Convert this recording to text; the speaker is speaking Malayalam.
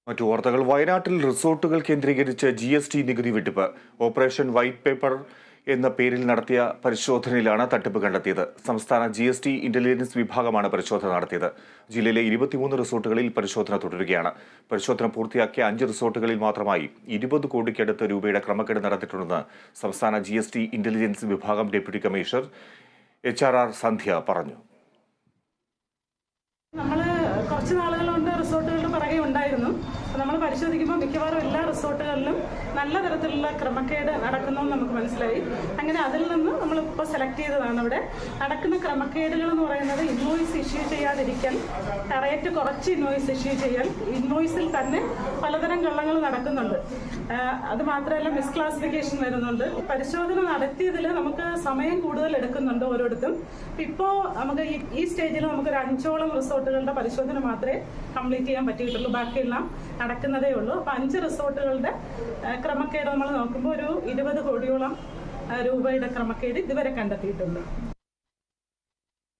മറ്റു വാർത്തകൾ. വയനാട്ടിൽ റിസോർട്ടുകൾ കേന്ദ്രീകരിച്ച് GST നികുതി വെട്ടിപ്പ്. ഓപ്പറേഷൻ വൈറ്റ് പേപ്പർ എന്ന പേരിൽ നടത്തിയ പരിശോധനയിലാണ് തട്ടിപ്പ് കണ്ടെത്തിയത്. സംസ്ഥാന GST ഇന്റലിജൻസ് വിഭാഗമാണ് പരിശോധന നടത്തിയത്. ജില്ലയിലെ 23 റിസോർട്ടുകളിൽ പരിശോധന തുടരുകയാണ്. പരിശോധന പൂർത്തിയാക്കിയ 5 റിസോർട്ടുകളിൽ മാത്രമായി 20 കോടിക്കടുത്ത് രൂപയുടെ ക്രമക്കേട് നടത്തിയിട്ടുണ്ടെന്ന് സംസ്ഥാന GST ഇന്റലിജൻസ് വിഭാഗം ഡെപ്യൂട്ടി കമ്മീഷണർ HRR സന്ധ്യ പറഞ്ഞു. കുറച്ച് നാളുകൾ കൊണ്ട് റിസോർട്ടുകളുടെ പുറകെ ഉണ്ടായിരുന്നു. നമ്മൾ പരിശോധിക്കുമ്പോൾ മിക്കവാറും എല്ലാ റിസോർട്ടുകളിലും നല്ല തരത്തിലുള്ള ക്രമക്കേട് നടക്കുന്നതെന്ന് നമുക്ക് മനസ്സിലായി. അങ്ങനെ അതിൽ നിന്ന് നമ്മളിപ്പോൾ സെലക്ട് ചെയ്തതാണ്. ഇവിടെ നടക്കുന്ന ക്രമക്കേടുകൾ എന്ന് പറയുന്നത് ഇൻവോയ്സ് ഇഷ്യൂ ചെയ്യാതിരിക്കൽ, റേറ്റ് കുറച്ച് ഇൻവോയ്സ് ഇഷ്യൂ ചെയ്യൽ, ഇൻവോയ്സിൽ തന്നെ പലതരം കള്ളങ്ങൾ നടക്കുന്നുണ്ട്. അത് മാത്രമല്ല മിസ്ക്ലാസിഫിക്കേഷൻ വരുന്നുണ്ട്. പരിശോധന നടത്തിയതിൽ നമുക്ക് സമയം കൂടുതൽ എടുക്കുന്നുണ്ട് ഓരോരുത്തരും. ഇപ്പോൾ നമുക്ക് ഈ സ്റ്റേജിൽ നമുക്കൊരു 5ഓളം റിസോർട്ടുകളുടെ പരിശോധന മാത്രമേ കംപ്ലീറ്റ് ചെയ്യാൻ പറ്റിയിട്ടുള്ളൂ. ബാക്കിയെല്ലാം നടക്കുന്നതേ ഉള്ളൂ. അപ്പോൾ 5 റിസോർട്ടുകളുടെ ക്രമക്കേട് നമ്മൾ നോക്കുമ്പോൾ ഒരു 20 കോടിയോളം രൂപയുടെ ക്രമക്കേട് ഇതുവരെ കണ്ടെത്തിയിട്ടുണ്ട്.